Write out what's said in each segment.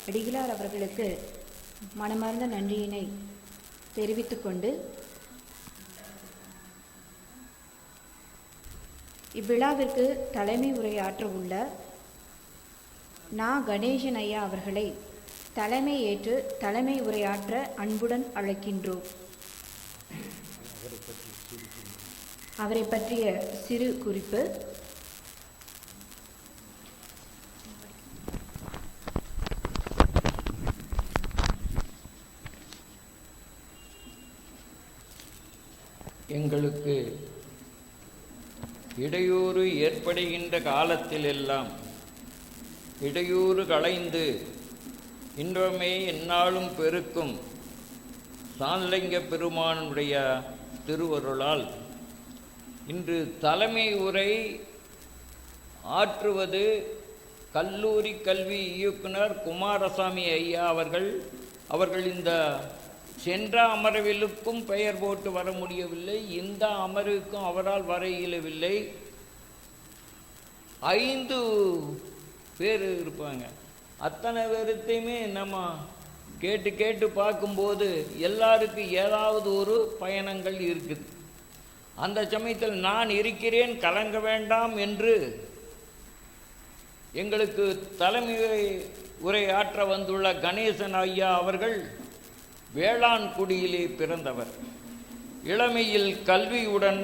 அடிகளார் அவர்களுக்கு மனமார்ந்த நன்றியினை தெரிவித்துக்கொண்டு இவ்விழாவிற்கு தலைமை உரையாற்ற உள்ள கணேசன் ஐயா அவர்களை தலைமை ஏற்று தலைமை உரையாற்ற அன்புடன் அழைக்கின்றோம். அவரை பற்றிய சிறு குறிப்பு. எங்களுக்கு இடையூறு ஏற்படுகின்ற காலத்திலெல்லாம் இடையூறு களைந்து இன்றமே எந்நாளும் பெருக்கும் சாந்தலிங்க பெருமானுடைய திருவருளால் இன்று தலைமை உரை ஆற்றுவது கல்லூரி கல்வி இயக்குனர் குமாரசாமி ஐயா அவர்கள் இந்த சென்ற அமர்விலுக்கும் பெயர் போட்டு வர முடியவில்லை, இந்த அமர்வுக்கும் அவரால் வர இயலவில்லை. 5 பேர் இருப்பாங்க. அத்தனை பேருத்தையுமே நம்ம கேட்டு பார்க்கும்போது எல்லாருக்கும் ஏதாவது ஒரு பயணங்கள் இருக்குது. அந்த சமயத்தில் நான் இருக்கிறேன், கலங்க வேண்டாம் என்று எங்களுக்கு தலைமை உரை ஆற்ற வந்துள்ள கணேசன் ஐயா அவர்கள் வேளாண் குடியிலே பிறந்தவர். இளமையில் கல்வியுடன்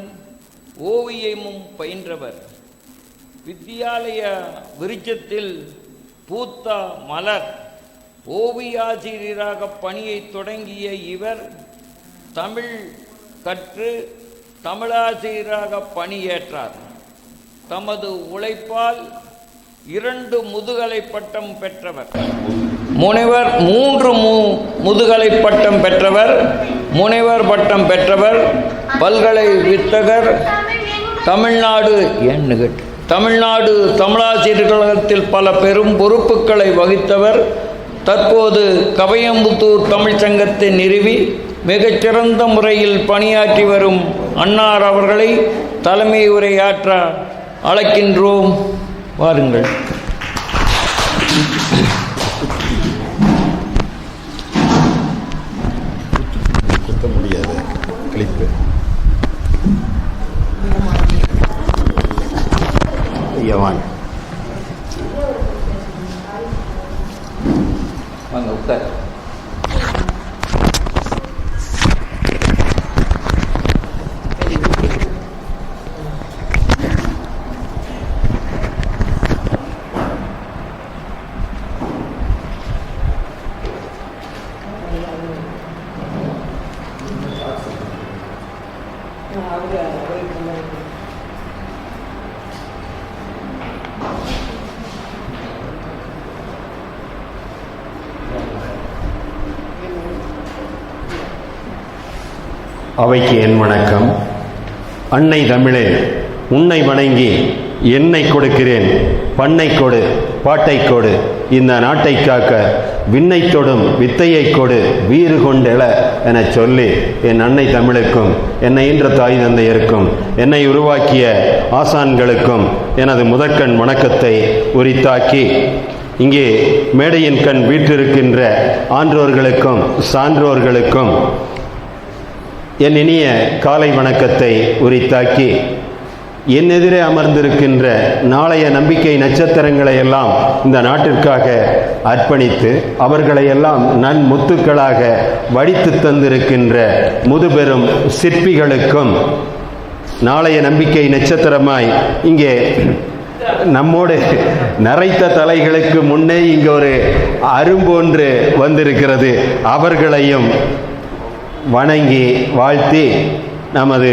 ஓவியமும் பயின்றவர். வித்தியாலய விருட்சத்தில் பூத்த மலர் ஓவியாசிரியராக பணியை தொடங்கிய இவர் தமிழ் கற்று தமிழாசிரியராக பணியேற்றார். தமது உழைப்பால் 2 முதுகலை பட்டம் பெற்றவர். முனைவர் 3 முதுகலை பட்டம் பெற்றவர், முனைவர் பட்டம் பெற்றவர், பல்கலை வித்தகர், தமிழ்நாடு தமிழாசிரியர் கழகத்தில் பல பெரும் பொறுப்புகளை வகித்தவர். தற்போது கவையம்புத்தூர் தமிழ் சங்கத்தை நிறுவி மிகச்சிறந்த முறையில் பணியாற்றி வரும் அன்னார் அவர்களை தலைமை உரையாற்ற அழைக்கின்றோம். வாருங்கள். முடியாது கிளிப்பு யவான் வாங்க உட்கார். அவைக்கு என் வணக்கம். அன்னை தமிழே, உன்னை வணங்கி என்னை கொடுக்கிறேன், பண்ணை கொடு, பாட்டை கொடு, இந்த நாட்டை காக்க விண்ணை தொடும் வித்தையை கொடு, வீறு கொண்டெழ என சொல்லி என் அன்னை தமிழுக்கும் என்னை ஈன்ற தாய் தந்தையருக்கும் என்னை உருவாக்கிய ஆசான்களுக்கும் எனது முதற்கண் வணக்கத்தை உரித்தாக்கி இங்கே மேடையின் கண் வீற்றிருக்கின்ற ஆன்றோர்களுக்கும் சான்றோர்களுக்கும் என் இனிய காலை வணக்கத்தை உரித்தாக்கி என் எதிரே அமர்ந்திருக்கின்ற நாளைய நம்பிக்கை நட்சத்திரங்களை எல்லாம் இந்த நாட்டிற்காக அர்ப்பணித்து அவர்களை எல்லாம் நன்முத்துக்களாக வடித்து தந்திருக்கின்ற முதுபெரும் சிற்பிகளுக்கும் நாளைய நம்பிக்கை நட்சத்திரமாய் இங்கே நம்மோடு நரைத்த தலைகளுக்கு முன்னே இங்கே ஒரு அரும்பொன்று வந்திருக்கிறது. அவர்களையும் வணங்கி வாழ்த்தி நமது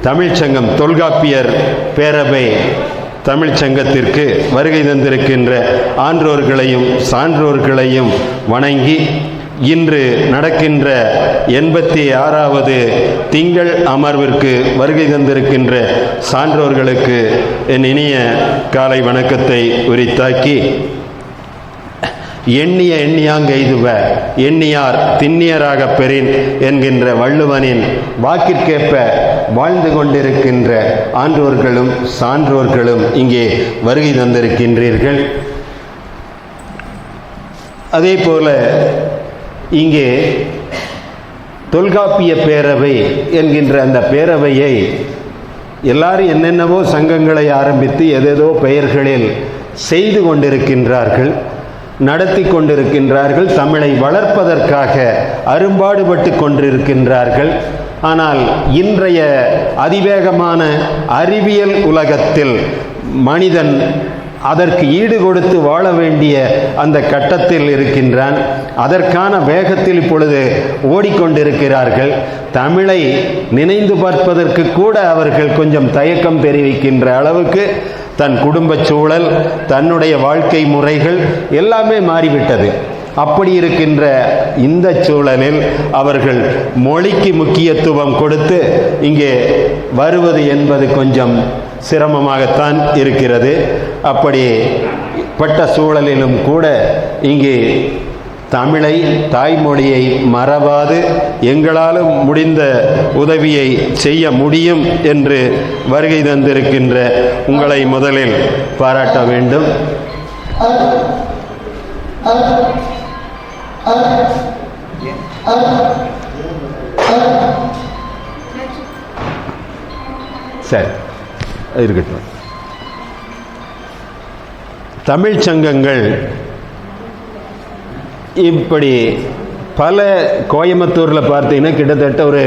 தமிழ்ச்சங்கம் தொல்காப்பியர் பேரவை தமிழ்ச்சங்கத்திற்கு வருகை தந்திருக்கின்ற ஆன்றோர்களையும் சான்றோர்களையும் வணங்கி இன்று நடக்கின்ற 86வது திங்கள் அமர்விற்கு வருகை தந்திருக்கின்ற சான்றோர்களுக்கு என் இனிய காலை வணக்கத்தை உரித்தாக்கி எண்ணிய எண்ணியாங்கெய்துவ எண்ணியார் திண்ணியராக பெறின் என்கின்ற வள்ளுவனின் வாக்கிற்கேற்ப வாழ்ந்து கொண்டிருக்கின்ற ஆன்றோர்களும் சான்றோர்களும் இங்கே வருகை தந்திருக்கின்றீர்கள். அதே போல இங்கே தொல்காப்பிய பேரவை என்கின்ற அந்த பேரவையை எல்லாரும் என்னென்னவோ சங்கங்களை ஆரம்பித்து எதேதோ பெயர்களில் செய்து கொண்டிருக்கின்றார்கள், நடத்தி கொண்டிருக்கின்றார்கள், தமிழை வளர்ப்பதற்காக அரும்பாடுபட்டு கொண்டிருக்கின்றார்கள். ஆனால் இன்றைய அதிவேகமான அறிவியல் உலகத்தில் மனிதன் அதற்கு ஈடு கொடுத்து வாழ வேண்டிய அந்த கட்டத்தில் இருக்கின்றான். அதற்கான வேகத்தில் இப்பொழுது ஓடிக்கொண்டிருக்கிறார்கள். தமிழை நினைந்து பார்ப்பதற்கு கூட அவர்கள் கொஞ்சம் தயக்கம் தெரிவிக்கின்ற அளவுக்கு தன் குடும்ப சூழல், தன்னுடைய வாழ்க்கை முறைகள் எல்லாமே மாறிவிட்டது. அப்படி இருக்கின்ற இந்த சூழலில் அவர்கள் மொழிக்கு முக்கியத்துவம் கொடுத்து இங்கே வருவது என்பது கொஞ்சம் சிரமமாகத்தான் இருக்கிறது. அப்படிப்பட்ட சூழலிலும் கூட இங்கே தமிழை, தாய்மொழியை மறவாது எங்களாலும் முடிந்த உதவியை செய்ய முடியும் என்று வருகை தந்திருக்கின்ற உங்களை முதலில் பாராட்ட வேண்டும். சரி, இருக்கட்டும். தமிழ் சங்கங்கள் இப்படி பல கோயம்புத்தூரில் பார்த்தீங்கன்னா கிட்டத்தட்ட ஒரு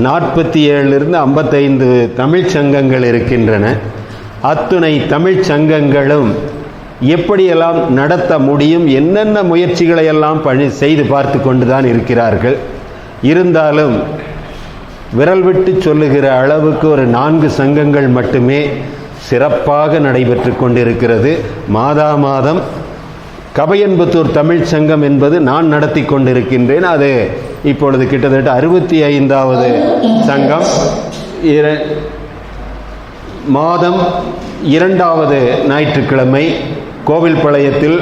47 to 55 தமிழ் சங்கங்கள் இருக்கின்றன. அத்துணை தமிழ் சங்கங்களும் எப்படியெல்லாம் நடத்த முடியும், என்னென்ன முயற்சிகளை எல்லாம் செய்து பார்த்து கொண்டுதான் இருக்கிறார்கள். இருந்தாலும் விரல் விட்டு சொல்லுகிற அளவுக்கு ஒரு 4 சங்கங்கள் மட்டுமே சிறப்பாக நடைபெற்று கொண்டிருக்கிறது. மாதா மாதம் கபயன்புத்தூர் தமிழ் சங்கம் என்பது நான் நடத்தி கொண்டிருக்கின்றேன். அது இப்பொழுது கிட்டத்தட்ட 65வது சங்கம். மாதம் 2வது ஞாயிற்றுக்கிழமை கோவில்பாளையத்தில்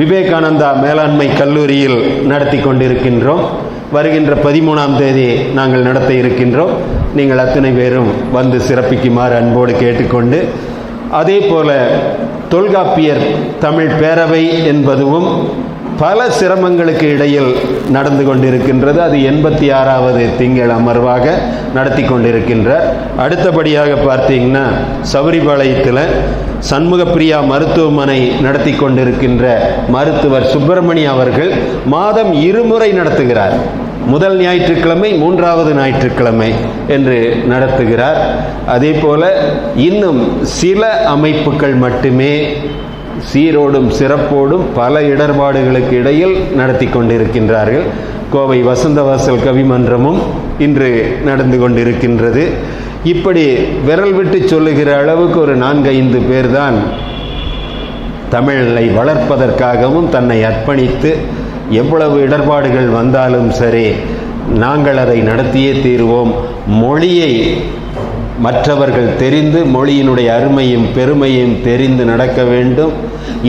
விவேகானந்தா மேலாண்மை கல்லூரியில் நடத்தி கொண்டிருக்கின்றோம். வருகின்ற 13ஆம் தேதி நாங்கள் நடத்த இருக்கின்றோம். நீங்கள் அத்தனை பேரும் வந்து சிறப்பிக்குமாறு அன்போடு கேட்டுக்கொண்டு, அதே போல தொல்காப்பியர் தமிழ் பேரவை என்பதும் பல சிரமங்களுக்கு இடையில் நடந்து கொண்டிருக்கின்றது. அது 86வது திங்கள் அமர்வாக நடத்தி கொண்டிருக்கின்றார். அடுத்தபடியாக பார்த்தீங்கன்னா சபரிபாளையத்தில் சண்முகப்பிரியா மருத்துவமனை நடத்தி கொண்டிருக்கின்ற மருத்துவர் சுப்பிரமணி அவர்கள் மாதம் 2 முறை நடத்துகிறார். முதல் ஞாயிற்றுக்கிழமை, 3வது ஞாயிற்றுக்கிழமை என்று நடத்துகிறார். அதே போல இன்னும் சில அமைப்புகள் மட்டுமே சீரோடும் சிறப்போடும் பல இடர்பாடுகளுக்கு இடையில் நடத்தி கொண்டிருக்கின்றார்கள். கோவை வசந்தவாசல் கவிமன்றமும் இன்று நடந்து கொண்டிருக்கின்றது. இப்படி விரல் விட்டு சொல்லுகிற அளவுக்கு ஒரு 4-5 பேர் தான் தமிழை வளர்ப்பதற்காகவும் தன்னை அர்ப்பணித்து எவ்வளவு இடர்பாடுகள் வந்தாலும் சரி நாங்கள் அதை நடத்தியே தீர்வோம். மொழியை மற்றவர்கள் தெரிந்து மொழியினுடைய அருமையும் பெருமையும் தெரிந்து நடக்க வேண்டும்.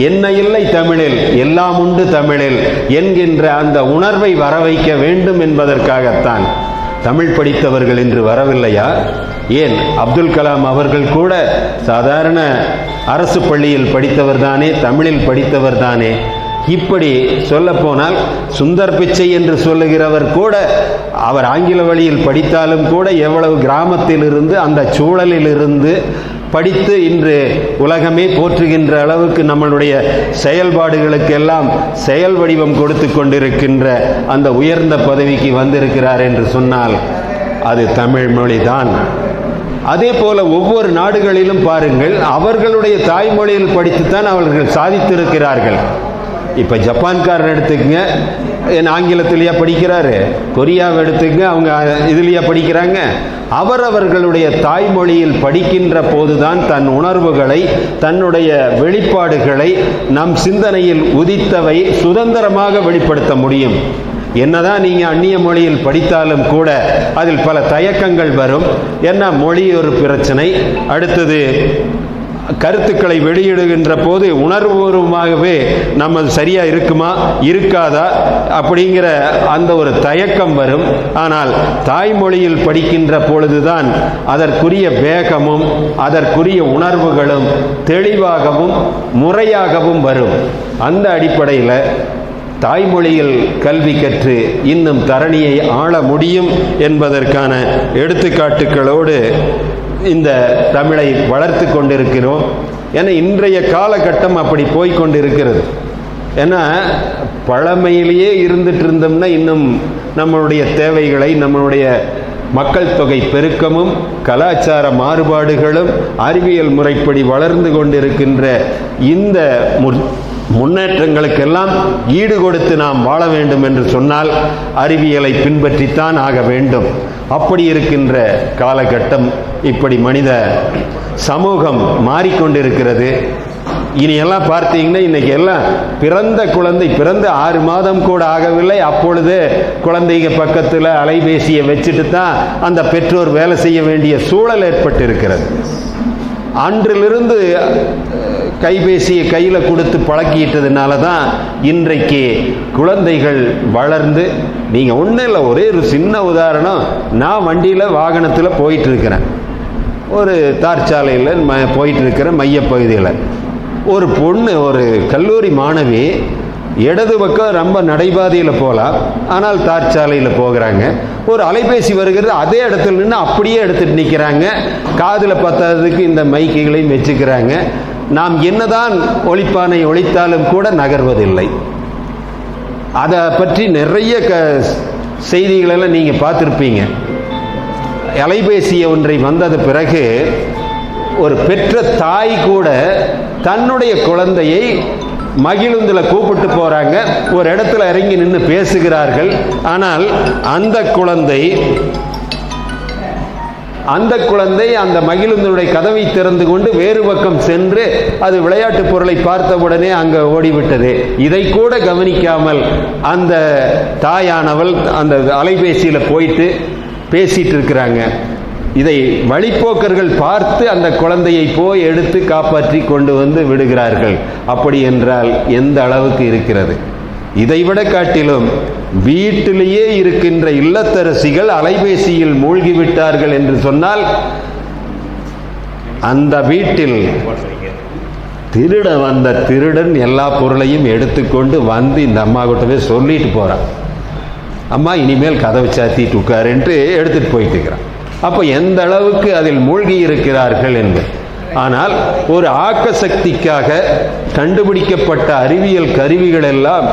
என்ன இல்லை தமிழில், எல்லாம் உண்டு தமிழில் என்கின்ற அந்த உணர்வை வர வைக்க வேண்டும் என்பதற்காகத்தான். தமிழ் படித்தவர்கள் இன்று வரவில்லையா? ஏன் அப்துல் கலாம் அவர்கள் கூட சாதாரண அரசு பள்ளியில் படித்தவர் தானே, தமிழில் படித்தவர் தானே. இப்படி சொல்லப்போனால் சுந்தர் பிச்சை என்று சொல்லுகிறவர் கூட அவர் ஆங்கில வழியில் படித்தாலும் கூட எவ்வளவு கிராமத்தில் இருந்து அந்த சூழலில் இருந்து படித்து இன்று உலகமே போற்றுகின்ற அளவுக்கு நம்மளுடைய செயல்பாடுகளுக்கெல்லாம் செயல் வடிவம் கொடுத்து கொண்டிருக்கின்ற அந்த உயர்ந்த பதவிக்கு வந்திருக்கிறார் என்று சொன்னால் அது தமிழ் மொழிதான். அதே போல ஒவ்வொரு நாடுகளிலும் பாருங்கள், அவர்களுடைய தாய்மொழியில் படித்துத்தான் அவர்கள் சாதித்திருக்கிறார்கள். இப்போ ஜப்பான்காரர் எடுத்துக்கங்க, என் ஆங்கிலத்திலேயே படிக்கிறாரு. கொரியாவை எடுத்துக்கங்க, அவங்க இதுலேயே படிக்கிறாங்க. அவர்களுடைய தாய்மொழியில் படிக்கின்ற போதுதான் தன் உணர்வுகளை, தன்னுடைய வெளிப்பாடுகளை, நம் சிந்தனையில் உதித்தவை சுதந்திரமாக வெளிப்படுத்த முடியும். என்னதான் நீங்கள் அந்நிய மொழியில் படித்தாலும் கூட அதில் பல தயக்கங்கள் வரும். ஏன்னா மொழி ஒரு பிரச்சனை. அடுத்தது கருத்துக்களை வெளியிடுகின்ற போது உணர்வுபூர்வமாகவே நம்ம சரியா இருக்குமா இருக்காதா அப்படிங்கிற அந்த ஒரு தயக்கம் வரும். ஆனால் தாய்மொழியில் படிக்கின்ற பொழுதுதான் அதற்குரிய வேகமும் அதற்குரிய உணர்வுகளும் தெளிவாகவும் முறையாகவும் வரும். அந்த அடிப்படையில் தாய்மொழியில் கல்வி கற்று இன்னும் தரணியை ஆள முடியும் என்பதற்கான எடுத்துக்காட்டுகளோடு இந்த தமிழை வளர்த்து கொண்டிருக்கிறோம். ஏன்னா இன்றைய காலகட்டம் அப்படி போய்கொண்டிருக்கிறது. ஏன்னா பழமையிலேயே இருந்துட்டு இருந்தோம்னா இன்னும் நம்மளுடைய தேவைகளை, நம்மளுடைய மக்கள் தொகை பெருக்கமும் கலாச்சார மாறுபாடுகளும் அறிவியல் முறைப்படி வளர்ந்து கொண்டிருக்கின்ற இந்த முன்னேற்றங்களுக்கெல்லாம் ஈடு கொடுத்து நாம் வாழ வேண்டும் என்று சொன்னால் அறிவியலை பின்பற்றித்தான் ஆக வேண்டும். அப்படி இருக்கின்ற காலகட்டம், இப்படி மனித சமூகம் மாறிக்கொண்டிருக்கிறது. இனியெல்லாம் பார்த்தீங்கன்னா இன்னைக்கு எல்லாம் பிறந்த குழந்தை பிறந்த 6 மாதம் கூட ஆகவில்லை, அப்பொழுது குழந்தைங்க பக்கத்தில் அலைபேசியை வச்சுட்டு தான் அந்த பெற்றோர் வேலை செய்ய வேண்டிய சூழல் ஏற்பட்டு இருக்கிறது. அன்றிலிருந்து கைபேசியை கையில் கொடுத்து பழக்கிட்டதுனால தான் இன்றைக்கு குழந்தைகள் வளர்ந்து, நீங்கள் ஒன்றும் இல்லை, ஒரே ஒரு சின்ன உதாரணம். நான் வண்டியில் வாகனத்தில் போயிட்டு இருக்கிறேன், ஒரு தார்ச்சாலையில் போயிட்டு இருக்கிற மையப்பகுதியில் ஒரு பொண்ணு, ஒரு கல்லூரி மாணவி இடது பக்கம் ரொம்ப நடைபாதையில் போகலாம், ஆனால் தார்ச்சாலையில் போகிறாங்க. ஒரு அலைபேசி வருகிறது, அதே இடத்துல நின்று அப்படியே எடுத்துட்டு நிற்கிறாங்க. காதில் பத்தாததுக்கு இந்த மைக்குகளையும் வச்சுக்கிறாங்க. நாம் என்னதான் ஒலிப்பானை ஒலித்தாலும் கூட நகர்வதில்லை. அதை பற்றி நிறைய செய்திகளெல்லாம் நீங்கள் பார்த்துருப்பீங்க. அலைபேசி ஒன்றை வந்தது பிறகு ஒரு பெற்ற தாய் கூட தன்னுடைய குழந்தையை மகிழுந்தில் கூப்பிட்டு போறாங்க, ஒரு இடத்துல இறங்கி நின்று பேசுகிறார்கள். ஆனால் அந்த குழந்தை அந்த மகிழுந்தனுடைய கதவை திறந்து கொண்டு வேறு பக்கம் சென்று அது விளையாட்டு பொருளை பார்த்தவுடனே அங்கே ஓடிவிட்டது. இதை கூட கவனிக்காமல் அந்த தாயானவள் அந்த அலைபேசியில் போயிட்டு பேசிட்டு இருக்கிறாங்க. இதை வழிப்போக்கர்கள் பார்த்து அந்த குழந்தையை போய் எடுத்து காப்பாற்றி கொண்டு வந்து விடுகிறார்கள். அப்படி என்றால் எந்த அளவுக்கு இருக்கிறது? இதைவிட காட்டிலும் வீட்டிலேயே இருக்கின்ற இல்லத்தரசிகள் அலைபேசியில் மூழ்கிவிட்டார்கள் என்று சொன்னால், அந்த வீட்டில் திருட வந்த திருடன் எல்லா பொருளையும் எடுத்துக்கொண்டு வந்து இந்த அம்மா கிட்டவே சொல்லிட்டு போறான், அம்மா இனிமேல் கதவை சாத்திட்டு உட்காருன்ட்டு எடுத்துட்டு போயிட்டு இருக்கிறான். அப்போ எந்த அளவுக்கு அதில் மூழ்கி இருக்கிறார்கள் என்று. ஆனால் ஒரு ஆக்க சக்திக்காக கண்டுபிடிக்கப்பட்ட அறிவியல் கருவிகள் எல்லாம்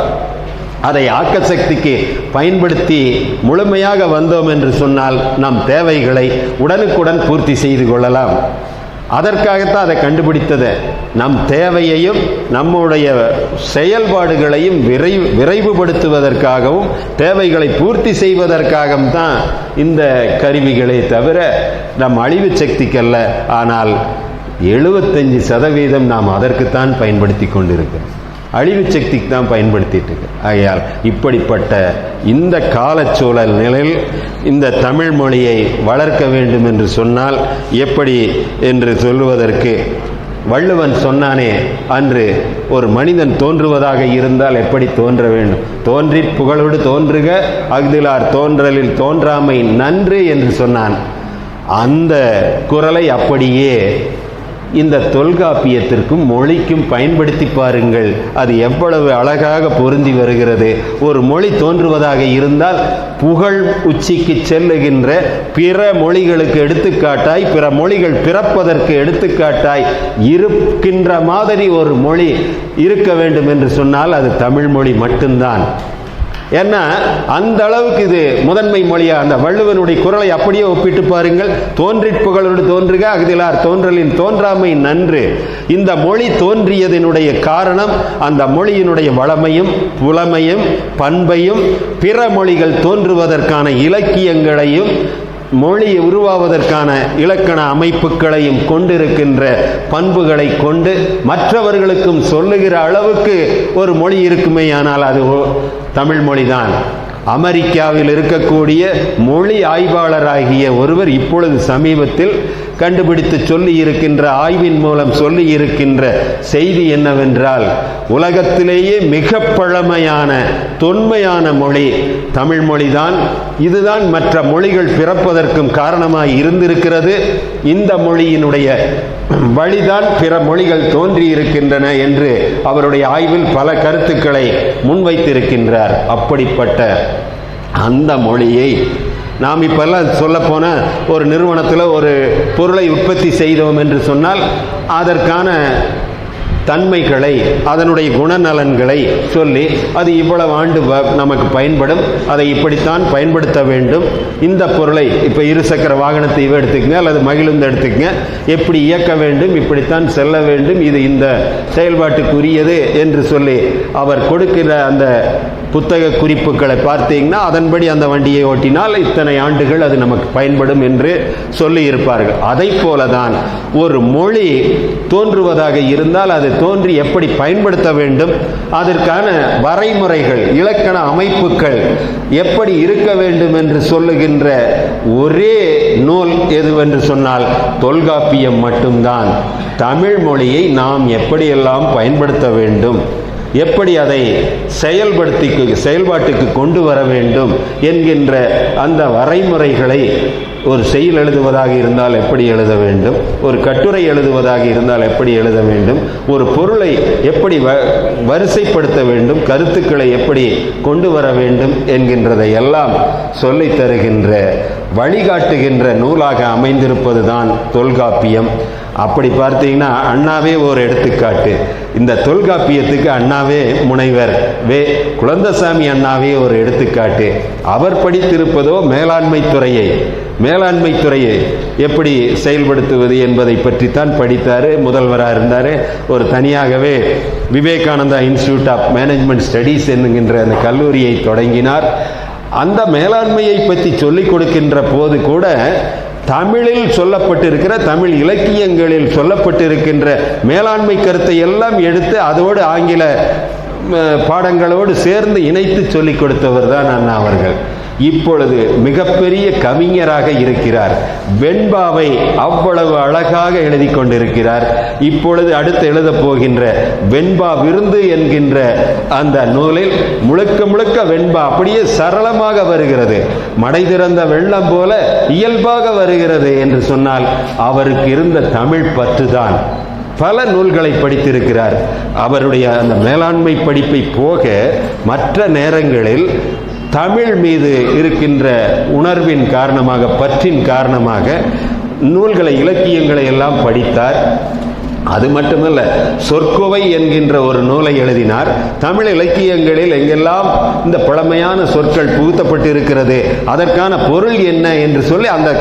அதை ஆக்க சக்திக்கு பயன்படுத்தி முழுமையாக வந்தோம் என்று சொன்னால் நம் தேவைகளை உடனுக்குடன் பூர்த்தி செய்து கொள்ளலாம். அதற்காகத்தான் அதை கண்டுபிடித்தது. நம் தேவையையும் நம்முடைய செயல்பாடுகளையும் விரைவுபடுத்துவதற்காகவும் தேவைகளை பூர்த்தி செய்வதற்காகவும் தான் இந்த கருவிகளே தவிர நம் அழிவு சக்திக்கல்ல. ஆனால் 75% நாம் அதற்குத்தான் பயன்படுத்தி கொண்டிருக்கிறோம், அழிவு சக்திக்கு தான் பயன்படுத்திட்டு இருக்கு. ஆகையால் இப்படிப்பட்ட இந்த காலச்சூழல் நிலையில் இந்த தமிழ் மொழியை வளர்க்க வேண்டும் என்று சொன்னால் எப்படி என்று சொல்லுவதற்கு வள்ளுவன் சொன்னானே, அன்று ஒரு மனிதன் தோன்றுவதாக இருந்தால் எப்படி தோன்ற வேண்டும்? தோன்றிற் புகழோடு தோன்றுக அஃதிலார் தோன்றலில் தோன்றாமை நன்று என்று சொன்னான். அந்த குரலை அப்படியே இந்த தொல்காப்பியத்திற்கும் மொழிக்கும் பயன்படுத்தி பாருங்கள், அது எவ்வளவு அழகாக பொருந்தி வருகிறது. ஒரு மொழி தோன்றுவதாக இருந்தால் புகழ் உச்சிக்கு செல்லுகின்ற பிற மொழிகளுக்கு எடுத்துக்காட்டாய், பிற மொழிகள் பிறப்பதற்கு எடுத்துக்காட்டாய் இருக்கின்ற மாதிரி ஒரு மொழி இருக்க வேண்டும் என்று சொன்னால் அது தமிழ் மொழி மட்டும்தான். ஏன்னா அந்த அளவுக்கு இது முதன்மை மொழியா. அந்த வள்ளுவனுடைய குரலை அப்படியே ஒப்பிட்டு பாருங்கள். தோன்றிற் புகழோடு தோன்றுக அஃதிலார் தோன்றலின் தோன்றாமை நன்று. இந்த மொழி தோன்றியதனுடைய காரணம் அந்த மொழியினுடைய வளமையும் புலமையும் பண்பையும் பிற மொழிகள் தோன்றுவதற்கான இலக்கியங்களையும் மொழி உருவாவதற்கான இலக்கண அமைப்புகளையும் கொண்டிருக்கின்ற பண்புகளை கொண்டு மற்றவர்களுக்கும் சொல்லுகிற அளவுக்கு ஒரு மொழி இருக்குமே, ஆனால் அது தமிழ் மொழிதான். அமெரிக்காவில் இருக்கக்கூடிய மொழி ஆய்வாளராகிய ஒருவர் இப்பொழுது சமீபத்தில் கண்டுபிடித்து சொல்லி இருக்கின்ற ஆய்வின் மூலம் சொல்லி இருக்கின்ற செய்தி என்னவென்றால், உலகத்திலேயே மிக பழமையான தொன்மையான மொழி தமிழ் மொழிதான். இதுதான் மற்ற மொழிகள் பிறப்பதற்கும் காரணமாய் இருந்திருக்கிறது. இந்த மொழியினுடைய வழிதான் பிற மொழிகள் தோன்றி இருக்கின்றன என்று அவருடைய ஆய்வில் பல கருத்துக்களை முன்வைத்திருக்கின்றார். அப்படிப்பட்ட அந்த மொழியை நாம் இப்பெல்லாம் சொல்லப்போன ஒரு நிறுவனத்தில் ஒரு பொருளை உற்பத்தி செய்தோம் என்று சொன்னால் அதற்கான தன்மைகளை, அதனுடைய குணநலன்களை சொல்லி அது இவ்வளவு ஆண்டு நமக்கு பயன்படும், அதை இப்படித்தான் பயன்படுத்த வேண்டும், இந்த பொருளை இப்போ இருசக்கர வாகனத்தை எடுத்துக்கங்க அல்லது மகிழுந்து எடுத்துக்கங்க, எப்படி இயக்க வேண்டும், இப்படித்தான் செல்ல வேண்டும், இது இந்த செயல்பாட்டுக்குரியது என்று சொல்லி அவர் கொடுக்கிற அந்த புத்தக குறிப்புகளை பார்த்தீங்கன்னா அதன்படி அந்த வண்டியை ஓட்டினால் இத்தனை ஆண்டுகள் அது நமக்கு பயன்படும் என்று சொல்லி இருப்பார்கள். அதை போலதான் ஒரு மொழி தோன்றுவதாக இருந்தால் அது தோன்றி எப்படி பயன்படுத்த வேண்டும், அதற்கான வரைமுறைகள், இலக்கண அமைப்புகள் எப்படி இருக்க வேண்டும் என்று சொல்லுகின்ற ஒரே நூல் எதுவென்று சொன்னால் தொல்காப்பியம் மட்டும்தான். தமிழ் மொழியை நாம் எப்படியெல்லாம் பயன்படுத்த வேண்டும், எப்படி அதை செயல்பாட்டுக்கு கொண்டு வர வேண்டும் என்கின்ற அந்த வரைமுறைகளை ஒரு செயல் எழுதுவதாக இருந்தால் எப்படி எழுத வேண்டும், ஒரு கட்டுரை எழுதுவதாக இருந்தால் எப்படி எழுத வேண்டும், ஒரு பொருளை எப்படி வரிசைப்படுத்த வேண்டும், கருத்துக்களை எப்படி கொண்டு வர வேண்டும் என்கின்றதை எல்லாம் சொல்லித் தருகின்ற, வழிகாட்டுகின்ற நூலாக அமைந்திருப்பது தான் தொல்காப்பியம். அப்படி பார்த்தீங்கன்னா அண்ணாவே ஒரு எடுத்துக்காட்டு. இந்த தொல்காப்பியத்துக்கு அண்ணாவே முனைவர் வே. குழந்தசாமி அண்ணாவே ஒரு எடுத்துக்காட்டு. அவர் படித்திருப்பதோ மேலாண்மை துறையை எப்படி செயல்படுத்துவது என்பதை பற்றித்தான் படித்தார். முதல்வராக இருந்தார். ஒரு தனியாகவே Vivekananda institute of management studies என்கின்ற அந்த கல்லூரியை தொடங்கினார். அந்த மேலாண்மையை பற்றி சொல்லிக் கொடுக்கின்ற போது கூட தமிழில் சொல்லப்பட்டிருக்கிற, தமிழ் இலக்கியங்களில் சொல்லப்பட்டிருக்கின்ற மேலாண்மை கருத்தை எல்லாம் எடுத்து அதோடு ஆங்கில பாடங்களோடு சேர்ந்து இணைத்து சொல்லிக் கொடுத்தவர் தான் அண்ணா அவர்கள். இப்பொழுது மிகப்பெரிய கவிஞராக இருக்கிறார். வெண்பாவை அவ்வளவு அழகாக எழுதி கொண்டிருக்கிறார். இப்பொழுது அடுத்து எழுதப் போகின்ற வெண்பா விருந்து என்கின்ற அந்த நூலில் முழுக்க முழுக்க வெண்பா அப்படியே சரளமாக வருகிறது, மடை திறந்த வெள்ளம் போல இயல்பாக வருகிறது என்று சொன்னால் அவருக்கு இருந்த தமிழ் பற்றுதான். பல நூல்களை படித்திருக்கிறார். அவருடைய அந்த மேலாண்மை படிப்பை போக மற்ற நேரங்களில் தமிழ் மீது இருக்கின்ற உணர்வின் காரணமாக, பற்றின் காரணமாக நூல்களை, இலக்கியங்களை எல்லாம் படித்தார். அது மட்டுமல்ல, சொற்கோவை என்கின்ற ஒரு நூலை எழுதினார். தமிழ் இலக்கியங்களில் எங்கெல்லாம் இந்த பழமையான சொற்கள் புகுத்தப்பட்டிருக்கிறது, அதற்கான பொருள் என்ன என்று சொல்லி அந்த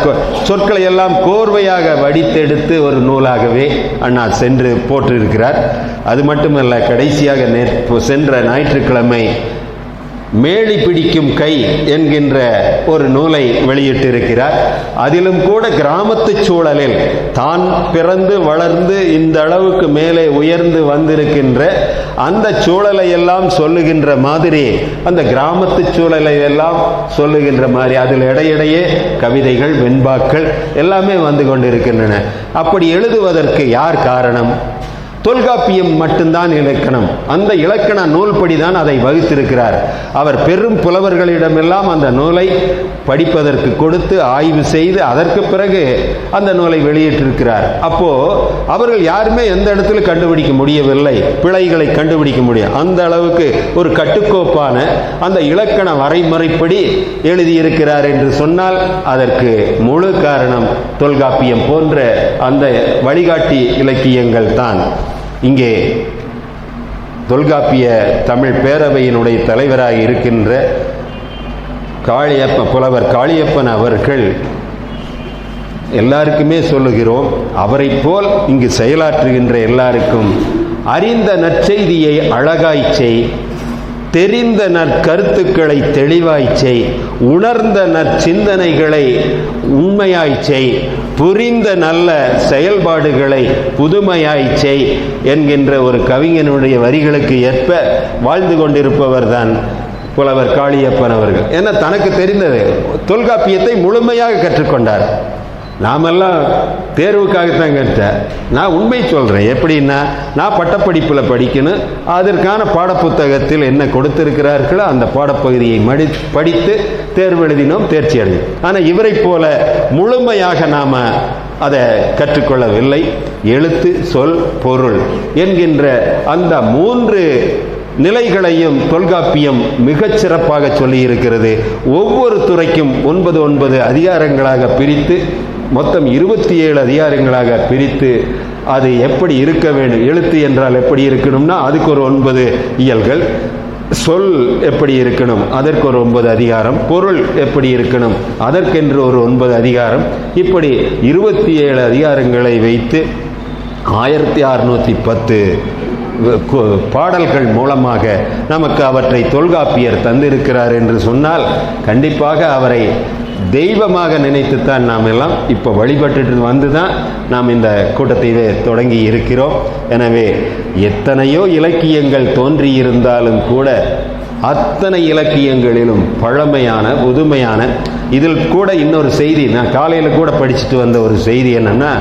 சொற்களை எல்லாம் கோர்வையாக வடித்தெடுத்து ஒரு நூலாகவே அண்ணா சென்று போட்டிருக்கிறார். அது மட்டுமல்ல, கடைசியாக சென்ற ஞாயிற்றுக்கிழமை மேலி பிடிக்கும் கை என்கின்ற ஒரு நூலை வெளியிட்டிருக்கிறார். அதிலும் கூட கிராமத்து சூழலில் தான் பிறந்து வளர்ந்து இந்த அளவுக்கு மேலே உயர்ந்து வந்திருக்கின்ற அந்த சூழலை எல்லாம் சொல்லுகின்ற மாதிரி, அந்த கிராமத்து சூழலை எல்லாம் சொல்லுகின்ற மாதிரி அதில் இடையிடையே கவிதைகள், வெண்பாக்கள் எல்லாமே வந்து கொண்டிருக்கின்றன. அப்படி எழுதுவதற்கு யார் காரணம்? தொல்காப்பியம் மட்டும்தான் இலக்கணம். அந்த இலக்கண நூல்படிதான் அதை வகுத்திருக்கிறார். அவர் பெரும் புலவர்களிடமெல்லாம் அந்த நூலை படிப்பதற்கு கொடுத்து ஆய்வு செய்து அதற்கு பிறகு அந்த நூலை வெளியிட்டிருக்கிறார். அப்போ அவர்கள் யாருமே எந்த இடத்துல கண்டுபிடிக்க முடியவில்லை, பிழைகளை கண்டுபிடிக்க முடியும். அந்த அளவுக்கு ஒரு கட்டுக்கோப்பான அந்த இலக்கண வரைமுறைப்படி எழுதியிருக்கிறார் என்று சொன்னால் அதற்கு முழு காரணம் தொல்காப்பியம் போன்ற அந்த வழிகாட்டி இலக்கியங்கள் தான். இங்கே தொல்காப்பிய தமிழ் பேரவையினுடைய தலைவராக இருக்கின்ற புலவர் காளியப்பன் அவர்கள் எல்லாருக்குமே சொல்லுகிறோம், அவரை போல் இங்கு செயலாற்றுகின்ற எல்லாருக்கும் அறிந்த நற்செய்தியை அழகாய்ச் செய், தெரிந்த நற்கருத்துக்களை தெளிவாய்ச் செய், உணர்ந்த நற்சிந்தனைகளை உண்மையாய்ச் செய், புரிந்த நல்ல செயல்பாடுகளை புதுமையாய்ச் செய் என்கின்ற ஒரு கவிஞனுடைய வரிகளுக்கு ஏற்ப வாழ்ந்து கொண்டிருப்பவர் தான் புலவர் காளியப்பன் அவர்கள். ஏன்னா தனக்கு தெரிந்தது தொல்காப்பியத்தை முழுமையாக கற்றுக்கொண்டார். நாமெல்லாம் தேர்வுக்காகத்தான் கற்றேன். நான் உண்மை சொல்கிறேன். எப்படின்னா, நான் பட்டப்படிப்பில் படிக்கணும், அதற்கான பாடப்புத்தகத்தில் என்ன கொடுத்திருக்கிறார்களோ அந்த பாடப்பகுதியை படித்து தேர்வு எழுதினோம், தேர்ச்சி அடைந்தோம். ஆனால் இவரை போல முழுமையாக நாம் அதை கற்றுக்கொள்ளவில்லை. எழுத்து, சொல், பொருள் என்கின்ற அந்த 3 நிலைகளையும் தொல்காப்பியம் மிகச் சிறப்பாக சொல்லி இருக்கிறது. ஒவ்வொரு துறைக்கும் 9 அதிகாரங்களாக பிரித்து, மொத்தம் 27 அதிகாரங்களாக பிரித்து, அது எப்படி இருக்க வேண்டும், எழுத்து என்றால் எப்படி இருக்கணும்னா அதுக்கு ஒரு 9 இயல்கள், சொல் எப்படி இருக்கணும் அதற்கு ஒரு 9 அதிகாரம், பொருள் எப்படி இருக்கணும் அதற்கென்று ஒரு 9 அதிகாரம், இப்படி 27 அதிகாரங்களை வைத்து 1610 பாடல்கள் மூலமாக நமக்கு அவற்றை தொல்காப்பியர் தந்திருக்கிறார் என்று சொன்னால் கண்டிப்பாக அவரை தெய்வமாக நினைத்துத்தான் நாம் எல்லாம் இப்போ வழிபட்டு வந்து தான் நாம் இந்த கூட்டத்தை தொடங்கி இருக்கிறோம். எனவே எத்தனையோ இலக்கியங்கள் தோன்றியிருந்தாலும் கூட அத்தனை இலக்கியங்களிலும் பழமையான புதுமையான, இதில் கூட இன்னொரு செய்தி நான் காலையில் கூட படிச்சுட்டு வந்த ஒரு செய்தி என்னன்னா,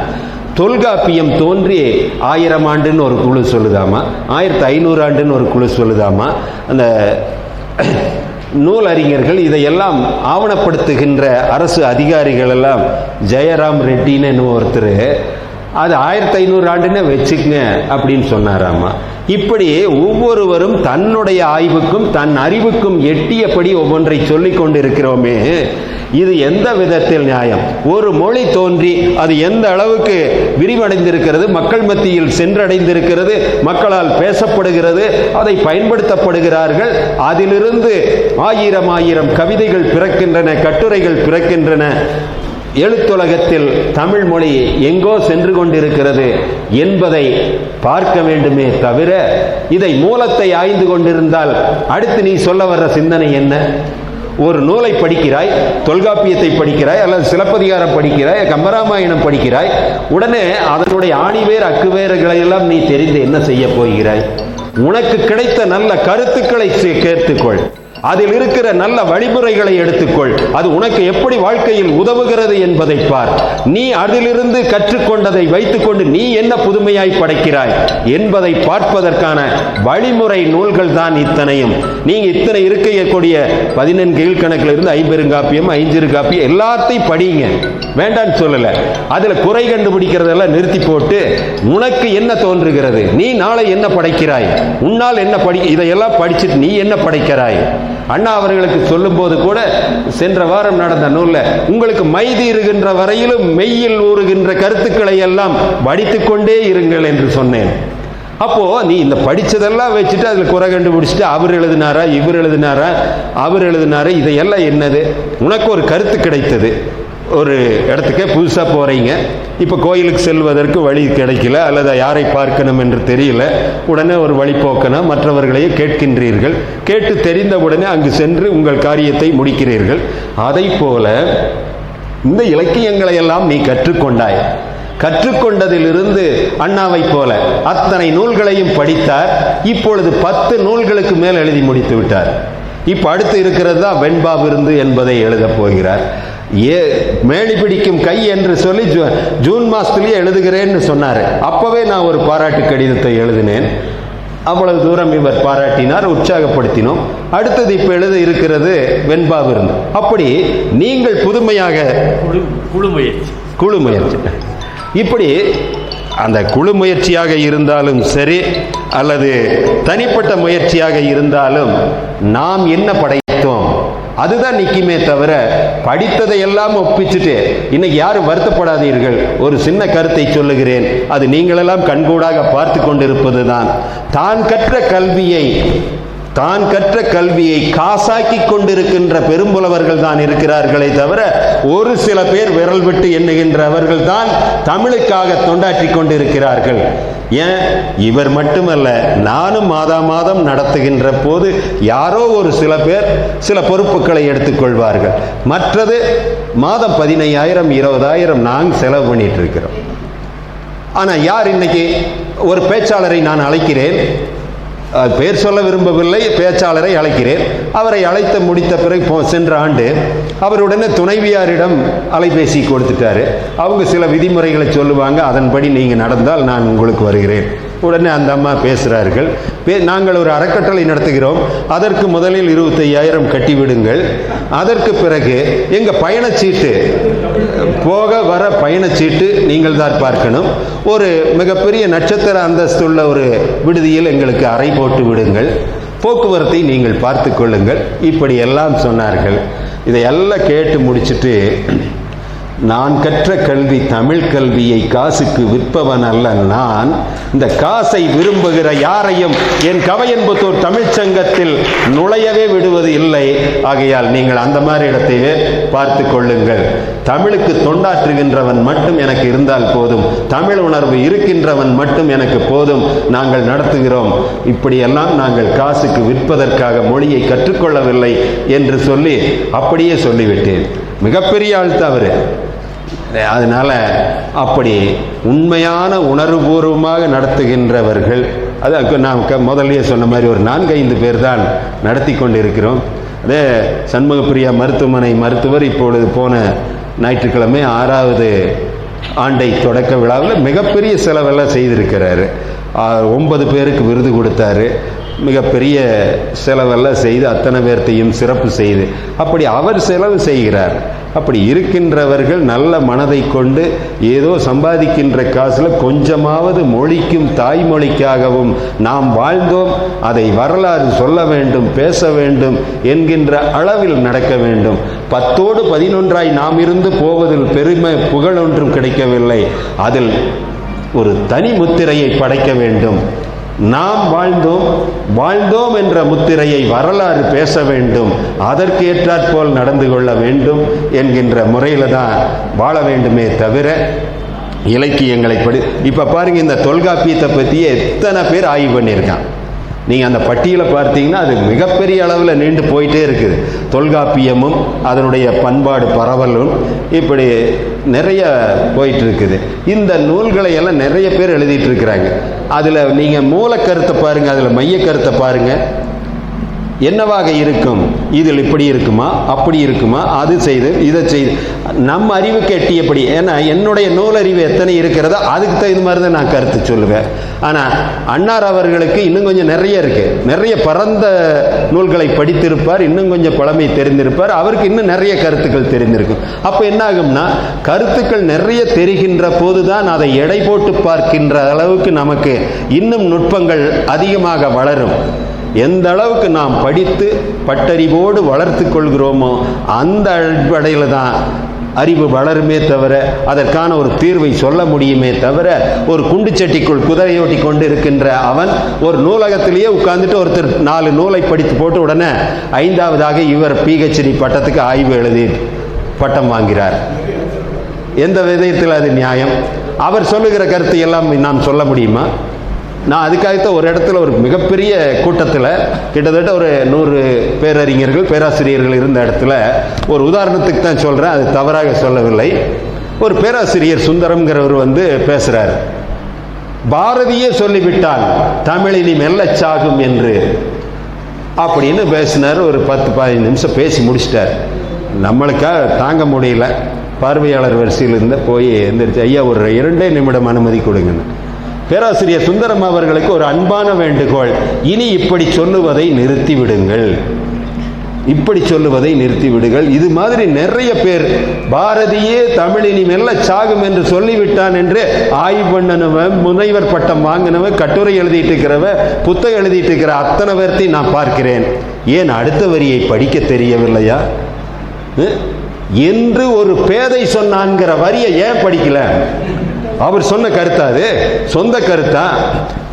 தொல்காப்பியம் தோன்றி 1000 ஆண்டுன்னு ஒரு குழு சொல்லுதாமா, 1500 ஆண்டுன்னு ஒரு குழு சொல்லுதாமா. அந்த நூலறிஞர்கள் இதையெல்லாம் ஆவணப்படுத்துகின்ற அரசு அதிகாரிகள் எல்லாம் ஜெயராம் ரெட்டின்னு ஒருத்தர் அது 1500 ஆண்டுன்னு வச்சுக்கங்க அப்படின்னு சொன்னாராமா. இப்படி ஒவ்வொருவரும் தன்னுடைய ஆய்வுக்கும் தன் அறிவுக்கும் எட்டியபடி ஒவ்வொன்றை சொல்லிக் கொண்டிருக்கிறோமே, இது எந்த விதத்தில் நியாயம்? ஒரு மொழி தோன்றி அது எந்த அளவுக்கு விரிவடைந்திருக்கிறது, மக்கள் மத்தியில் சென்றடைந்திருக்கிறது, மக்களால் பேசப்படுகிறது, அதை பயன்படுத்தப்படுகிறார்கள், அதிலிருந்து 1000 கவிதைகள் பிறக்கின்றன, கட்டுரைகள் பிறக்கின்றன. எழுத்துலகத்தில் தமிழ் மொழி எங்கோ சென்று கொண்டிருக்கிறது என்பதை பார்க்க வேண்டுமே தவிர, இதை மூலத்தை ஆய்ந்து கொண்டிருந்தால் அடுத்து நீ சொல்ல வர்ற சிந்தனை என்ன? ஒரு நூலை படிக்கிறாய், தொல்காப்பியத்தை படிக்கிறாய், அல்லது சிலப்பதிகாரம் படிக்கிறாய், கம்பராமாயணம் படிக்கிறாய், உடனே அதனுடைய ஆணிவேர் அக்குவேர்களை எல்லாம் நீ தெரிந்து என்ன செய்ய போகிறாய்? உனக்கு கிடைத்த நல்ல கருத்துக்களை கேட்டுக்கொள், அதில் இருக்கிற நல்ல வழிமுறைகளை எடுத்துக்கொள், அது உனக்கு எப்படி வாழ்க்கையில் உதவுகிறது என்பதை பார். நீ அதிலிருந்து கற்றுக்கொண்டதை வைத்துக்கொண்டு நீ என்ன புதுமையாய் படைக்கிறாய் என்பதை பார்ப்பதற்கான வழிமுறை நூல்கள் தான் இத்தனையும். நீங்க இத்தனை இருக்கக்கூடிய 14 கீழ்கணக்கில் இருந்து 50 ஐஞ்சிறுகாப்பியம் எல்லாத்தையும் படிங்க, வேண்டான்னு சொல்லல. அதுல குறை கண்டுபிடிக்கிறதெல்லாம் நிறுத்தி போட்டு உனக்கு என்ன தோன்றுகிறது, நீ நாளை என்ன படைக்கிறாய், உன்னால் என்ன இதையெல்லாம் படிச்சுட்டு நீ என்ன படைக்கிறாய்? அண்ணா அவர்களுக்கு சொல்லும் போது கூட சென்ற வாரம் நடந்த நூல்ல உங்களுக்கு மைதி இருக்கின்ற வரையிலும் மெய்யில் ஊறுகின்ற கருத்துக்களை எல்லாம் படித்துக் கொண்டே இருங்கள் என்று சொன்னேன். அப்போ நீ இந்த படிச்சதெல்லாம் வச்சுட்டு அதுல குறை கண்டுபிடிச்சிட்டு அவர் எழுதினாரா, இவர் எழுதினாரா, அவர் எழுதினாரா, இதையெல்லாம் என்னது? உனக்கு ஒரு கருத்து கிடைத்தது, ஒரு இடத்துக்கே புதுசாக போகிறீங்க, இப்போ கோயிலுக்கு செல்வதற்கு வழி கிடைக்கல அல்லது யாரை பார்க்கணும் என்று தெரியல, உடனே ஒரு வழிபோக்கனா மற்றவர்களையே கேட்கின்றீர்கள், கேட்டு தெரிந்த உடனே அங்கு சென்று உங்கள் காரியத்தை முடிக்கிறீர்கள். அதை போல இந்த இலக்கியங்களை எல்லாம் நீ கற்றுக்கொண்டாய். கற்றுக்கொண்டதிலிருந்து அண்ணாவை போல அத்தனை நூல்களையும் படித்தார். இப்பொழுது 10 நூல்களுக்கு மேல் எழுதி முடித்து விட்டார். இப்ப அடுத்து இருக்கிறது தான் வெண்பா விருந்து என்பதை எழுதப் போகிறார். மேலி பிடிக்கும் கை என்று சொல்லி ஜூன் மாசத்திலேயே எழுதுகிறேன்னு சொன்னாரு. அப்பவே நான் ஒரு பாராட்டு கடிதத்தை எழுதினேன். அவ்வளவு தூரம் இவர் பாராட்டினார், உற்சாகப்படுத்தினோம். அடுத்தது இப்ப எழுத இருக்கிறது வெண்பா விருந்து. அப்படி நீங்கள் புதுமையாக குழு முயற்சி இப்படி அந்த குழு முயற்சியாக இருந்தாலும் சரி அல்லது தனிப்பட்ட முயற்சியாக இருந்தாலும் நாம் என்ன படைத்தோம் அதுதான் நிக்குமே தவிர படித்ததை எல்லாம் ஒப்பிச்சுட்டு இன்னைக்கு யாரும் வருத்தப்படாதீர்கள். ஒரு சின்ன கருத்தை சொல்லுகிறேன், அது நீங்களெல்லாம் கண்கூடாக பார்த்து கொண்டிருப்பது தான். தான் கற்ற கல்வியை காசாக்கி கொண்டிருக்கின்ற பெரும்புலவர்கள் தான் இருக்கிறார்களே தவிர ஒரு சில பேர் விரல் விட்டு எண்ணுகின்றவர்கள் தான் தமிழுக்காக தொண்டாற்றி கொண்டிருக்கிறார்கள். ஏன் இவர் மட்டுமல்ல, நானும் மாதம் நடத்துகின்ற போது யாரோ ஒரு சில பேர் சில பொறுப்புகளை எடுத்துக்கொள்வார்கள். மற்றது மாதம் 15,000 20,000 நாங்கள் செலவு பண்ணிட்டு இருக்கிறோம். ஆனா யார் இன்னைக்கு ஒரு பேச்சாளரை நான் அழைக்கிறேன், பெயர் சொல்ல விரும்பவில்லை, பேச்சாளரை அழைக்கிறேன். அவரை அழைத்து முடித்த பிறகு சென்ற ஆண்டு அவருடனே துணைவியாரிடம் அலைபேசி கொடுத்துட்டாரு. அவங்க சில விதிமுறைகளை சொல்லுவாங்க, அதன்படி நீங்க நடந்தால் நான் உங்களுக்கு வருகிறேன். உடனே அந்த அம்மா பேசுகிறார்கள். நாங்கள் ஒரு அறக்கட்டளை நடத்துகிறோம், அதற்கு முதலில் 25,000 கட்டிவிடுங்கள், அதற்கு பிறகு எங்க பயணச்சீட்டு போக வர பயணச்சீட்டு நீங்கள் தான் பார்க்கணும். ஒரு மிகப்பெரிய நட்சத்திர அந்தஸ்துள்ள ஒரு விடுதியில் எங்களுக்கு அறை போட்டு விடுங்கள், போக்குவரத்தை நீங்கள் பார்த்து கொள்ளுங்கள், இப்படி எல்லாம் சொன்னார்கள். இதையெல்லாம் கேட்டு முடிச்சுட்டு, நான் கற்ற கல்வி தமிழ் கல்வியை காசுக்கு விற்பவன் அல்ல நான், இந்த காசை விரும்புகிற யாரையும் என் கவையன்புத்தூர் தமிழ்ச்சங்கத்தில் நுழையவே விடுவது இல்லை. ஆகையால் நீங்கள் அந்த மாதிரி இடத்தையே பார்த்து கொள்ளுங்கள். தமிழுக்கு தொண்டாற்றுகின்றவன் மட்டும் எனக்கு இருந்தால் போதும், தமிழ் உணர்வு இருக்கின்றவன் மட்டும் எனக்கு போதும், நாங்கள் நடத்துகிறோம். இப்படியெல்லாம் நாங்கள் காசுக்கு விற்பதற்காக மொழியை கற்றுக்கொள்ளவில்லை என்று சொல்லி அப்படியே சொல்லிவிட்டேன். மிகப்பெரிய ஆள் தவறு. அதனால அப்படி உண்மையான உணர்வுபூர்வமாக நடத்துகின்றவர்கள், அது நாம் முதல்லயே சொன்ன மாதிரி ஒரு 4-5 பேர் தான் நடத்தி கொண்டிருக்கிறோம். அதே சண்முகப்பிரியா மருத்துவமனை மருத்துவர் இப்பொழுது போன ஞாயிற்றுக்கிழமை 6வது ஆண்டை தொடக்க விழாவில் மிகப்பெரிய செலவெல்லாம் செய்திருக்கிறாரு. 9 பேருக்கு விருது கொடுத்தாரு. மிகப்பெரிய செலவெல்லாம் செய்து அத்தனை பேர்த்தையும் சிறப்பு செய்து அப்படி அவர் செலவு செய்கிறார். அப்படி இருக்கின்றவர்கள் நல்ல மனதை கொண்டு ஏதோ சம்பாதிக்கின்ற காசில் கொஞ்சமாவது மொழிக்கும் தாய்மொழிக்காகவும் நாம் வாழ்ந்தோம், அதை வரலாறு சொல்ல வேண்டும், பேச வேண்டும் என்கின்ற அளவில் நடக்க வேண்டும். 10ஓடு 11ஆய் நாம் இருந்து போவதில் பெருமை புகழ் ஒன்றும் கிடைக்கவில்லை. அதில் ஒரு தனி முத்திரையை படைக்க வேண்டும். நாம் வாழ்ந்தோம் என்ற முத்திரையை வரலாறு பேச வேண்டும், அதற்கு ஏற்றாற்போல் நடந்து கொள்ள வேண்டும் என்கின்ற முறையில் தான் வாழ வேண்டுமே தவிர இலக்கியங்களை இப்போ பாருங்க, இந்த தொல்காப்பியத்தை பற்றியே எத்தனை பேர் ஆய்வு பண்ணியிருக்கான். நீங்கள் அந்த பட்டியலை பார்த்தீங்கன்னா அது மிகப்பெரிய அளவில் நீண்டு போயிட்டே இருக்குது. தொல்காப்பியமும் அதனுடைய பண்பாடு பரவலும் இப்படி நிறைய போயிட்டு இருக்குது. இந்த நூல்களை எல்லாம் நிறைய பேர் எழுதிட்டு இருக்கிறாங்க. அதில் நீங்கள் மூல கருத்தை பாருங்கள், அதில் மைய கருத்தை பாருங்கள். என்னவாக இருக்கும், இதில் இப்படி இருக்குமா, அப்படி இருக்குமா, அது செய்து இதை செய்து நம்ம அறிவுக்கு எட்டியபடி. ஏன்னா என்னுடைய நூலறிவு எத்தனை இருக்கிறதோ அதுக்கு தகுந்த மாதிரி தான் நான் கருத்து சொல்லுவேன். ஆனால் அன்னார் அவர்களுக்கு இன்னும் கொஞ்சம் நிறைய இருக்கு, நிறைய பரந்த நூல்களை படித்திருப்பார், இன்னும் கொஞ்சம் பழமை தெரிந்திருப்பார், அவருக்கு இன்னும் நிறைய கருத்துக்கள் தெரிந்திருக்கும். அப்போ என்ன ஆகும்னா, கருத்துக்கள் நிறைய தெரிகின்ற போதுதான் அதை எடை போட்டு பார்க்கின்ற அளவுக்கு நமக்கு இன்னும் நுட்பங்கள் அதிகமாக வளரும். எந்த அளவுக்கு நாம் படித்து பட்டறிவோடு வளர்த்து கொள்கிறோமோ அந்த அடிப்படையில் தான் அறிவு வளருமே தவிர அதற்கான ஒரு தீர்வை சொல்ல முடியுமே தவிர, ஒரு குண்டுச்சட்டிக்குள் குதிரையோட்டி கொண்டு இருக்கின்ற அவன் ஒரு நூலகத்திலேயே உட்கார்ந்துட்டு ஒருத்தர் 4 நூலை படித்து போட்டு உடனே 5வதாக இவர் PhD பட்டத்துக்கு ஆய்வு எழுதி பட்டம் வாங்கிறார். எந்த விதத்தில் அது நியாயம்? அவர் சொல்லுகிற கருத்து எல்லாம் நாம் சொல்ல முடியுமா? நான் அதுக்காகத்தான் ஒரு இடத்துல ஒரு மிகப்பெரிய கூட்டத்தில் கிட்டத்தட்ட ஒரு 100 பேரறிஞர்கள் பேராசிரியர்கள் இருந்த இடத்துல ஒரு உதாரணத்துக்கு தான் சொல்கிறேன், அது தவறாக சொல்லவில்லை. ஒரு பேராசிரியர் சுந்தரம்ங்கிறவர் பேசுகிறார். பாரதியே சொல்லிவிட்டால் தமிழினி மெல்லச்சாகும் என்று அப்படின்னு பேசினார். ஒரு 10-15 நிமிஷம் பேசி முடிச்சிட்டார். நம்மளுக்காக தாங்க முடியல, பார்வையாளர் வரிசையில் இருந்து போய் எந்திரிச்சு, ஐயா ஒரு 2 நிமிடம் அனுமதி கொடுங்கன்னு. பேராசிரியர் சுந்தரம் அவர்களுக்கு ஒரு அன்பான வேண்டுகோள், இனி இப்படி சொல்லுவதை நிறுத்தி விடுங்கள், இப்படி சொல்லுவதை நிறுத்தி விடுங்கள். இது மாதிரி நிறைய பேர் பாரதியே தமிழினி மெல்ல சாகும் என்று சொல்லிவிட்டான் என்று ஆய்வு பண்ணனவன், முனைவர் பட்டம் வாங்கினவன், கட்டுரை எழுதிட்டு இருக்கிறவன், புத்தகம் எழுதிட்டு இருக்கிற அத்தனை பேர்த்தையும் நான் பார்க்கிறேன். ஏன் அடுத்த வரியை படிக்க தெரியவில்லையா என்று ஒரு பேதை சொன்னான்கிற வரியை ஏன் படிக்கல? அவர் சொன்ன கருத்தா? அது சொந்த கருத்தா?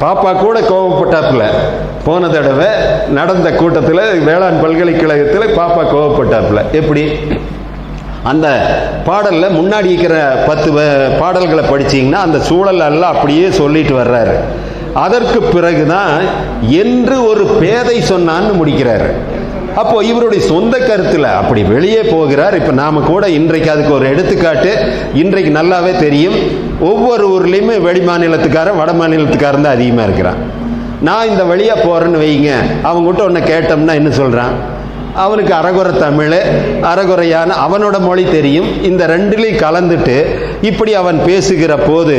பாப்பா கூட கோவப்பட்டாப்புல. போன தடவை நடந்த கூட்டத்தில் வேளாண் பல்கலைக்கழகத்தில் பாப்பா கோவப்பட்டாப்புல. எப்படி? அந்த பாடலில் முன்னாடி இருக்கிற 10 பாடல்களை படிச்சிங்கன்னா அந்த சூழல் எல்லாம் அப்படியே சொல்லிட்டு வர்றாரு. அதற்கு பிறகுதான் என்று ஒரு பேதை சொன்னான்னு முடிக்கிறாரு. அப்போ இவருடைய சொந்த கருத்தில் அப்படி வெளியே போகிறார். இப்போ நாம கூட இன்றைக்கு அதுக்கு ஒரு எடுத்துக்காட்டு இன்றைக்கு நல்லாவே தெரியும். ஒவ்வொரு ஊர்லேயுமே வெளி மாநிலத்துக்காரன் வட மாநிலத்துக்காரன் தான் அதிகமாக இருக்கிறான். நான் இந்த வழியாக போகிறேன்னு வைங்க, அவங்ககிட்ட ஒன்று கேட்டோம்னா என்ன சொல்கிறான்? அவனுக்கு அரைகுறை தமிழ், அரைகுறையான அவனோட மொழி தெரியும். இந்த ரெண்டுலேயும் கலந்துட்டு இப்படி அவன் பேசுகிற போது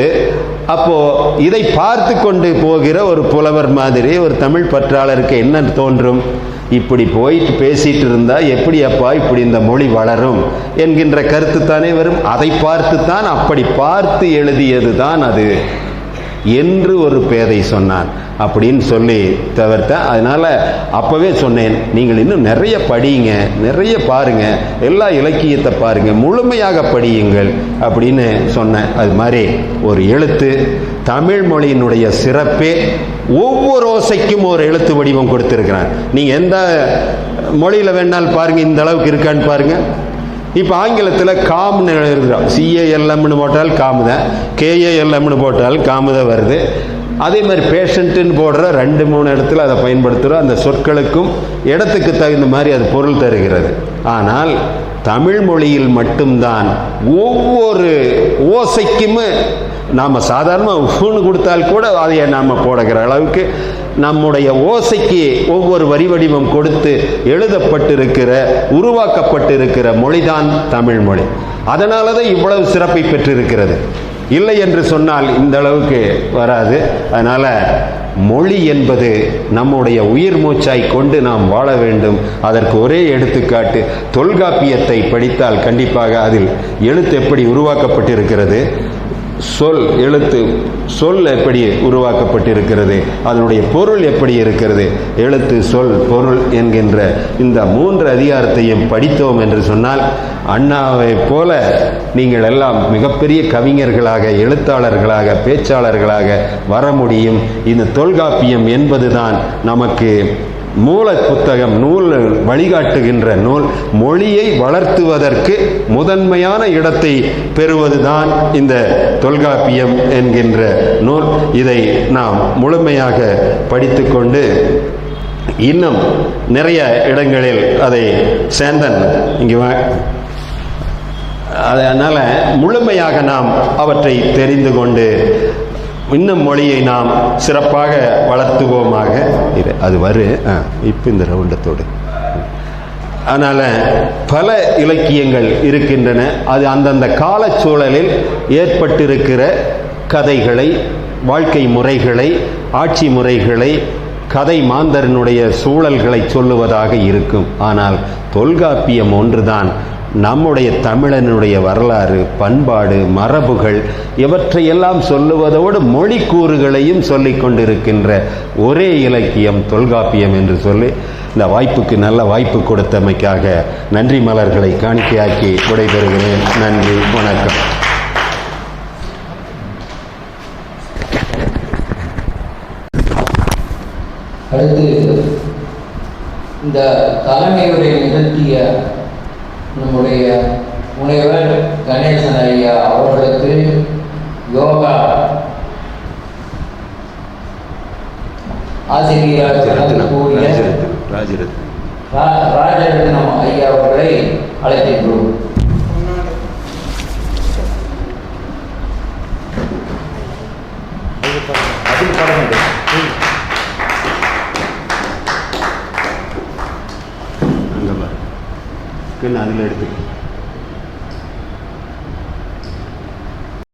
அப்போது இதை பார்த்து கொண்டு போகிற ஒரு புலவர் மாதிரி ஒரு தமிழ் பற்றாளருக்கு என்ன தோன்றும்? இப்படி போயிட்டு பேசிட்டு இருந்தால் எப்படி அப்பா இப்படி இந்த மொழி வளரும் என்கின்ற கருத்து தானே வரும். அதை பார்த்து தான், அப்படி பார்த்து எழுதியது தான் அது என்று ஒரு பேதை சொன்னான் அப்படின்னு சொல்லி தவிர்த்தேன். அதனால் அப்போவே சொன்னேன், நீங்கள் இன்னும் நிறைய படியுங்க, நிறைய பாருங்கள், எல்லா இலக்கியத்தை பாருங்கள், முழுமையாக படியுங்கள் அப்படின்னு சொன்னேன். அது மாதிரி ஒரு எழுத்து, தமிழ் மொழியினுடைய சிறப்பே ஒவ்வொரு ஓசைக்கும் ஒரு எழுத்து வடிவம் கொடுத்துருக்கிறான். நீங்கள் எந்த மொழியில் வேணாலும் பாருங்கள், இந்த அளவுக்கு இருக்கான்னு பாருங்கள். இப்போ ஆங்கிலத்தில் காம்னு எழுதுகிறோம், CALMனு போட்டால் காமு தான், KALMனு போட்டால் காமு தான் வருது. அதே மாதிரி பேஷண்ட்டுன்னு போடுற 2-3 இடத்துல அதை பயன்படுத்துகிறோம். அந்த சொற்களுக்கும் இடத்துக்கு தகுந்த மாதிரி அது பொருள் தருகிறது. ஆனால் தமிழ் மொழியில் மட்டும்தான் ஒவ்வொரு ஓசைக்குமே நாம் சாதாரணமாக உஃப்னு கொடுத்தால் கூட அதை நாம் போடுகிற அளவுக்கு நம்முடைய ஓசைக்கு ஒவ்வொரு வரி வடிவம் கொடுத்து எழுதப்பட்டிருக்கிற, உருவாக்கப்பட்டிருக்கிற மொழிதான் தமிழ் மொழி. அதனால தான் இவ்வளவு சிறப்பை பெற்றிருக்கிறது. இல்லை என்று சொன்னால் இந்த அளவுக்கு வராது. அதனால் மொழி என்பது நம்முடைய உயிர் மூச்சாய் கொண்டு நாம் வாழ வேண்டும். அதற்கு ஒரே எடுத்துக்காட்டு தொல்காப்பியத்தை படித்தால் கண்டிப்பாக அதில் எழுத்து எப்படி உருவாக்கப்பட்டிருக்கிறது, சொல் எப்படி உருவாக்கப்பட்டிருக்கிறது, அதனுடைய பொருள் எப்படி இருக்கிறது, எழுத்து, சொல், பொருள் என்கின்ற இந்த 3 அதிகாரத்தையும் படித்தோம் என்று சொன்னால் அண்ணாவை போல நீங்கள் எல்லாம் மிகப்பெரிய கவிஞர்களாக, எழுத்தாளர்களாக, பேச்சாளர்களாக வர முடியும். இந்த தொல்காப்பியம் என்பதுதான் நமக்கு மூல புத்தகம், நூல் வழிகாட்டுகின்ற நூல். மொழியை வளர்த்துவதற்கு முதன்மையான இடத்தை பெறுவதுதான் இந்த தொல்காப்பியம் என்கின்ற நூல். இதை நாம் முழுமையாக படித்துக்கொண்டு இன்னும் நிறைய இடங்களில் அதை சேந்தன் இங்கே அதனால் முழுமையாக நாம் அவற்றை தெரிந்து கொண்டு இன்னும் மொழியை நாம் சிறப்பாக வளர்த்துவோமாக. இது அது இப்போ இந்த ரவுண்டத்தோடு. அதனால் பல இலக்கியங்கள் இருக்கின்றன. அது அந்தந்த காலச்சூழலில் ஏற்பட்டிருக்கிற கதைகளை, வாழ்க்கை முறைகளை, ஆட்சி முறைகளை, கதை மாந்தரனுடைய சூழல்களை சொல்லுவதாக இருக்கும். ஆனால் தொல்காப்பியம் ஒன்றுதான் நம்முடைய தமிழனுடைய வரலாறு, பண்பாடு, மரபுகள் இவற்றையெல்லாம் சொல்லுவதோடு மொழி கூறுகளையும் சொல்லிக் கொண்டிருக்கின்ற ஒரே இலக்கியம் தொல்காப்பியம் என்று சொல்லி இந்த வாய்ப்புக்கு நல்ல வாய்ப்பு கொடுத்தமைக்காக நன்றி மலர்களை காணிக்கையாக்கி விடைபெறுகிறேன். நன்றி, வணக்கம். அடுத்து இந்த தலைமையுரை நிகழ்த்திய நம்முடைய முனைவர் கணேசன் ஐயா அவர்களுக்கு யோகா ஆசிரியராக கூடிய ராஜரத்னம் ஐயா அவர்களை அழைக்கின்றோம். அதில் எடுத்து